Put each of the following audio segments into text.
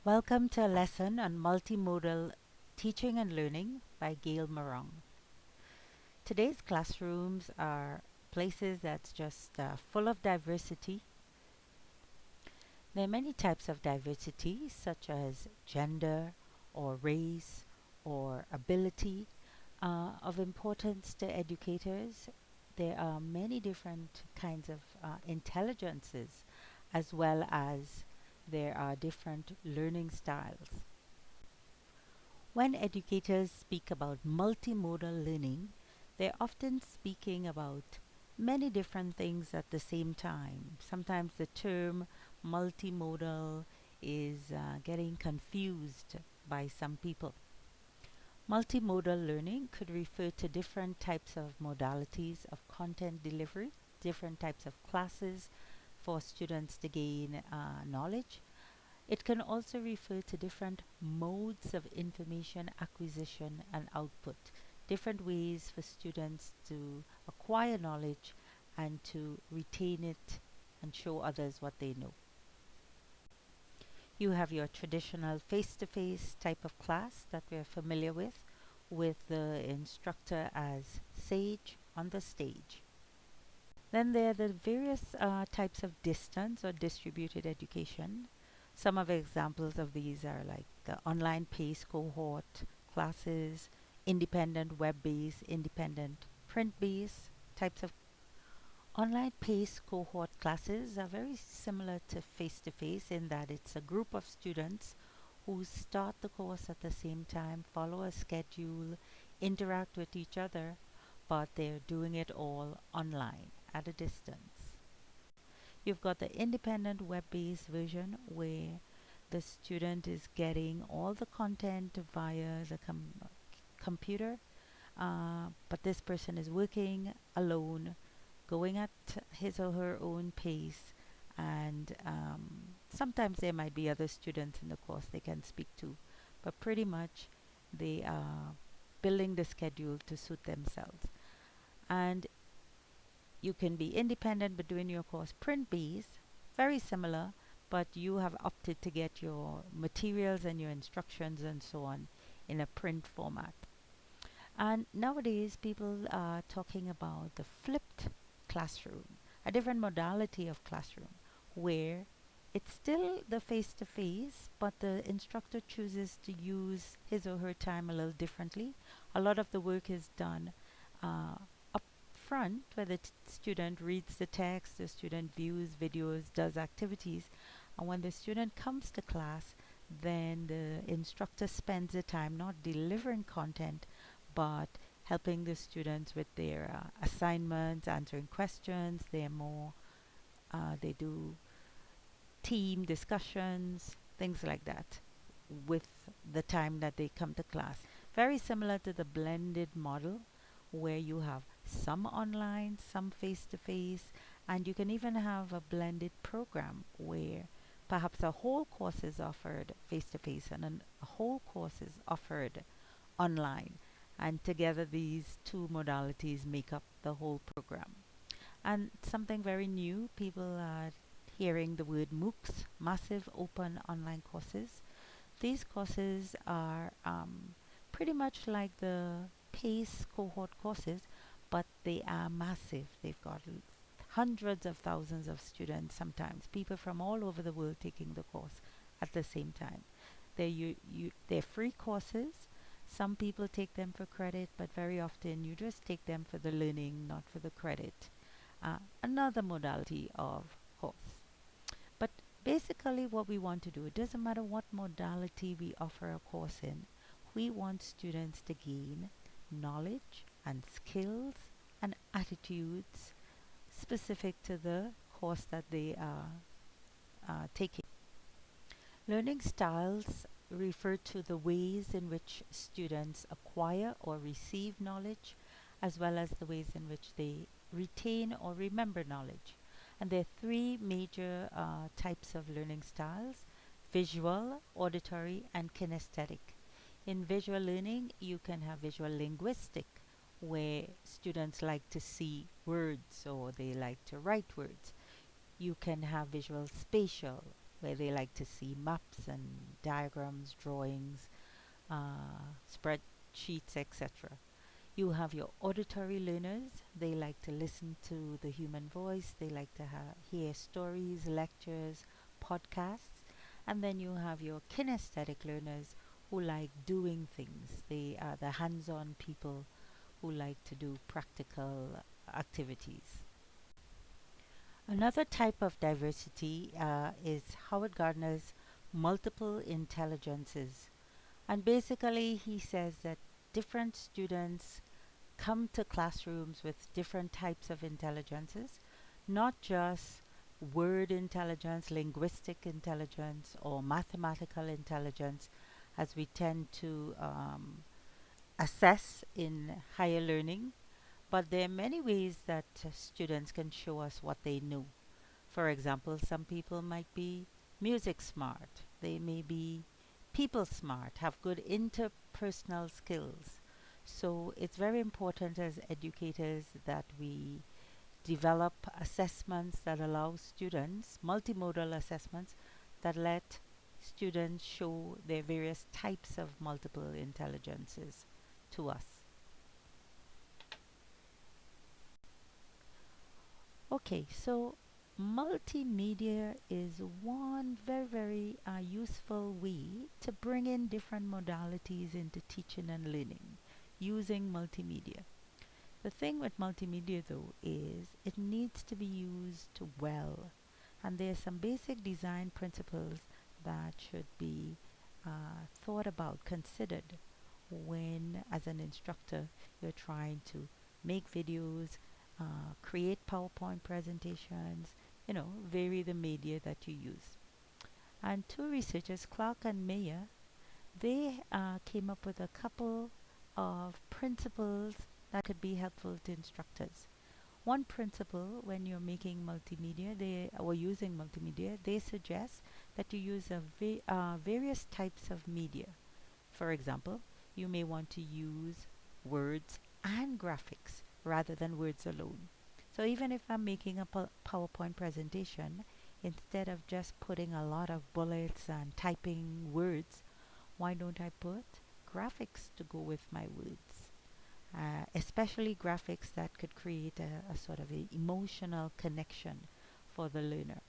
Welcome to a lesson on multimodal teaching and learning by Gail Morong. Today's classrooms are places that's just full of diversity. There are many types of diversity, such as gender or race or ability. Of importance to educators, there are many different kinds of intelligences, as well as there are different learning styles. When educators speak about multimodal learning, they're often speaking about many different things at the same time. Sometimes the term multimodal is getting confused by some people. Multimodal learning could refer to different types of modalities of content delivery, different types of classes for students to gain knowledge. It can also refer to different modes of information acquisition and output, different ways for students to acquire knowledge and to retain it and show others what they know. You have your traditional face to face type of class that we're familiar with the instructor as sage on the stage. Then there are the various types of distance or distributed education. Some of the examples of these are like online PACE cohort classes, independent web-based, independent print-based types of online PACE cohort classes are very similar to face-to-face in that it's a group of students who start the course at the same time, follow a schedule, interact with each other, but they're doing it all online at a distance. You've got the independent web-based version where the student is getting all the content via the computer, but this person is working alone, going at his or her own pace, and sometimes there might be other students in the course they can speak to, but pretty much they are building the schedule to suit themselves. And you can be independent but doing your course print based, very similar, but you have opted to get your materials and your instructions and so on in a print format. And nowadays, people are talking about the flipped classroom, a different modality of classroom where it's still the face to face, but the instructor chooses to use his or her time a little differently. A lot of the work is done uh, up front, where the student reads the text, the student views videos, does activities, and when the student comes to class, then the instructor spends the time not delivering content but helping the students with their assignments, answering questions. They do team discussions, things like that with the time that they come to class. Very similar to the blended model where you have some online, some face to face, and you can even have a blended program where perhaps a whole course is offered face to face and a whole course is offered online. And together, these two modalities make up the whole program. And something very new, people are hearing the word MOOCs, Massive Open Online Courses. These courses are pretty much like the PACE cohort courses, but they are massive. They've got hundreds of thousands of students, sometimes people from all over the world taking the course at the same time. They're free courses. Some people take them for credit, but very often you just take them for the learning, not for the credit. Another modality of course. But basically, what we want to do, it doesn't matter what modality we offer a course in, we want students to gain knowledge and skills and attitudes specific to the course that they are taking. Learning styles refer to the ways in which students acquire or receive knowledge, as well as the ways in which they retain or remember knowledge. And there are three major types of learning styles: visual, auditory, and kinesthetic. In visual learning, you can have visual linguistic, where students like to see words or they like to write words. You can have visual spatial, where they like to see maps and diagrams, drawings, spreadsheets, etc. You have your auditory learners. They like to listen to the human voice. They like to hear stories, lectures, podcasts. And then you have your kinesthetic learners who like doing things. They are the hands-on people who like to do practical activities. Another type of diversity is Howard Gardner's multiple intelligences. And basically, he says that different students come to classrooms with different types of intelligences, not just word intelligence, linguistic intelligence, or mathematical intelligence, as we tend to assess in higher learning, but there are many ways that students can show us what they know. For example, some people might be music smart, they may be people smart, have good interpersonal skills. So it's very important as educators that we develop assessments that allow students, multimodal assessments that let students show their various types of multiple intelligences to us. Okay, so multimedia is one very useful way to bring in different modalities into teaching and learning using multimedia. The thing with multimedia though is it needs to be used well, and there are some basic design principles that should be thought about, considered when, as an instructor, you're trying to make videos, create PowerPoint presentations, vary the media that you use. And two researchers, Clark and Mayer, they came up with a couple of principles that could be helpful to instructors. One principle when you're making multimedia, using multimedia, they suggest that you use various types of media. For example, you may want to use words and graphics rather than words alone. So even if I'm making a PowerPoint presentation, instead of just putting a lot of bullets and typing words, why don't I put graphics to go with my words? Especially graphics that could create a sort of a emotional connection for the learner.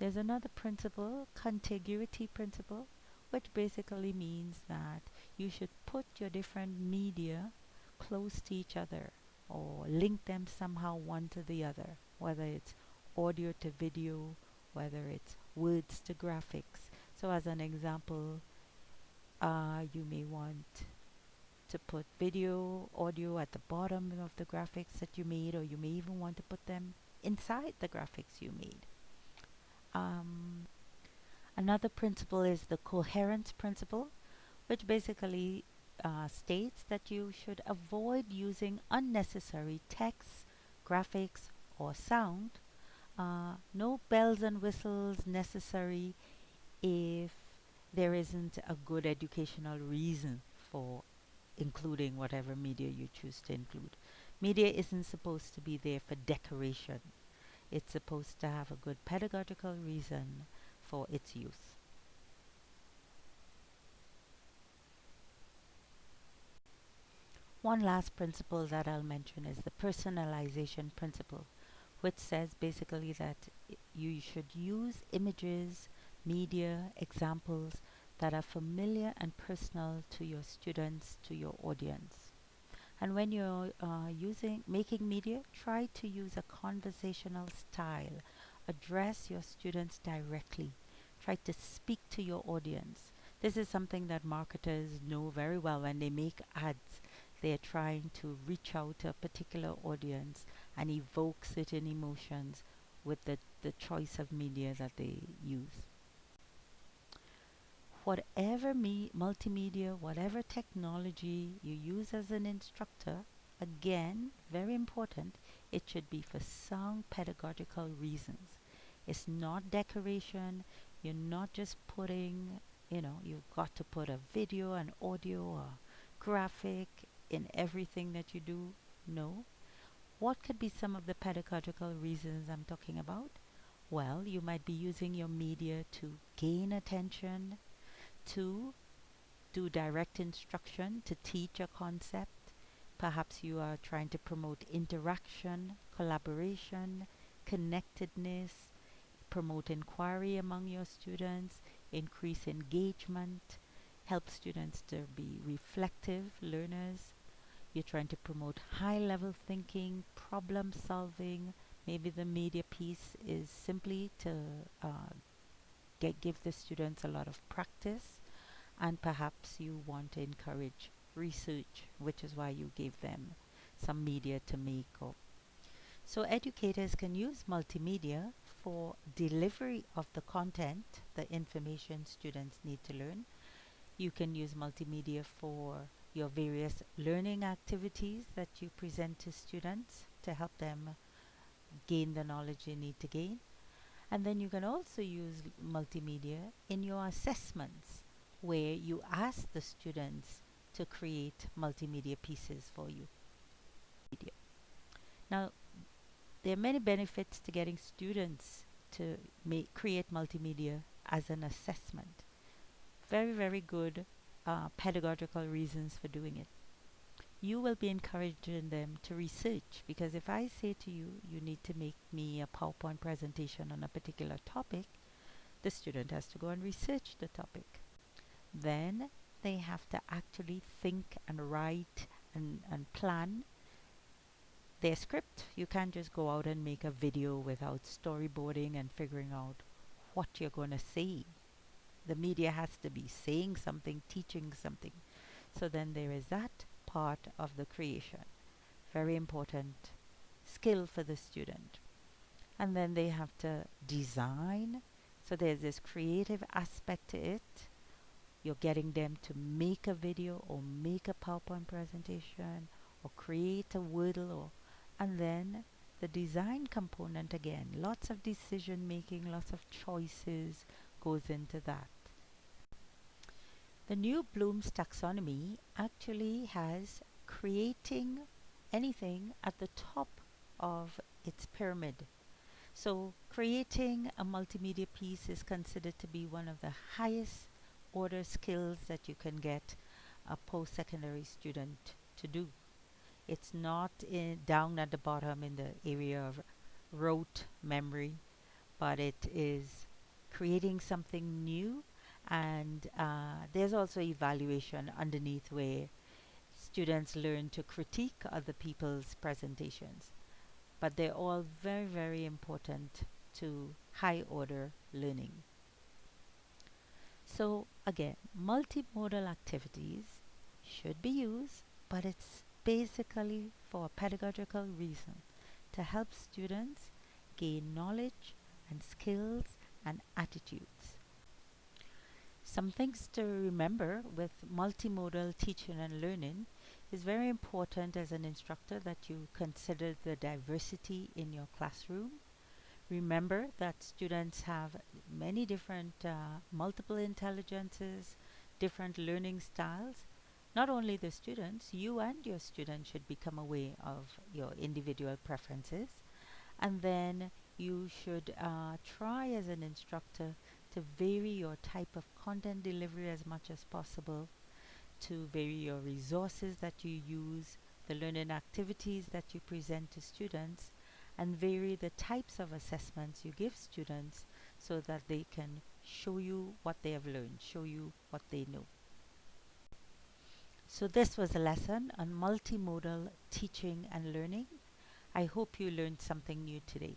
There's another principle, contiguity principle, which basically means that you should put your different media close to each other or link them somehow one to the other, whether it's audio to video, whether it's words to graphics. So as an example, you may want to put video, audio at the bottom of the graphics that you made, or you may even want to put them inside the graphics you made. Um, Another principle is the coherence principle, which basically states that you should avoid using unnecessary text, graphics, or sound. No bells and whistles necessary if there isn't a good educational reason for including whatever media you choose to include. Media isn't supposed to be there for decoration. It's supposed to have a good pedagogical reason for its use. One last principle that I'll mention is the personalization principle, which says basically that you should use images, media, examples that are familiar and personal to your students, to your audience. And when you're making media, try to use a conversational style. Address your students directly. Try to speak to your audience. This is something that marketers know very well when they make ads. They're trying to reach out to a particular audience and evoke certain emotions with the choice of media that they use. Whatever multimedia, whatever technology you use as an instructor, again, very important, it should be for sound pedagogical reasons. It's not decoration. You're not just putting, you've got to put a video, an audio, or graphic in everything that you do. No. What could be some of the pedagogical reasons I'm talking about? Well, you might be using your media to gain attention, to do direct instruction, to teach a concept. Perhaps you are trying to promote interaction, collaboration, connectedness, promote inquiry among your students, increase engagement, help students to be reflective learners. You're trying to promote high level thinking, problem solving. Maybe the media piece is simply to uh, give the students a lot of practice, and perhaps you want to encourage research, which is why you gave them some media to make. Or so educators can use multimedia for delivery of the content, the information students need to learn. You can use multimedia for your various learning activities that you present to students to help them gain the knowledge they need to gain. And then you can also use multimedia in your assessments, where you ask the students to create multimedia pieces for you. Now, there are many benefits to getting students to create multimedia as an assessment. Very, very good pedagogical reasons for doing it. You will be encouraging them to research, because if I say to you, you need to make me a PowerPoint presentation on a particular topic, the student has to go and research the topic. Then they have to actually think and write and plan their script. You can't just go out and make a video without storyboarding and figuring out what you're going to say. The media has to be saying something, teaching something. So then there is that part of the creation. Very important skill for the student. And then they have to design. So there's this creative aspect to it. You're getting them to make a video or make a PowerPoint presentation or create a Wordle, or and then the design component again. Lots of decision making, lots of choices goes into that. The new Bloom's taxonomy actually has creating anything at the top of its pyramid. So creating a multimedia piece is considered to be one of the highest order skills that you can get a post-secondary student to do. It's not down at the bottom in the area of rote memory, but it is creating something new. And there's also evaluation underneath, where students learn to critique other people's presentations. But they're all very, very important to high order learning. So again, multimodal activities should be used, but it's basically for a pedagogical reason, to help students gain knowledge and skills and attitudes. Some things to remember with multimodal teaching and learning is very important as an instructor that you consider the diversity in your classroom. Remember that students have many different multiple intelligences, different learning styles. Not only the students, you and your students should become aware of your individual preferences. And then you should try as an instructor to vary your type of content delivery as much as possible, to vary your resources that you use, the learning activities that you present to students, and vary the types of assessments you give students so that they can show you what they have learned, show you what they know. So this was a lesson on multimodal teaching and learning. I hope you learned something new today.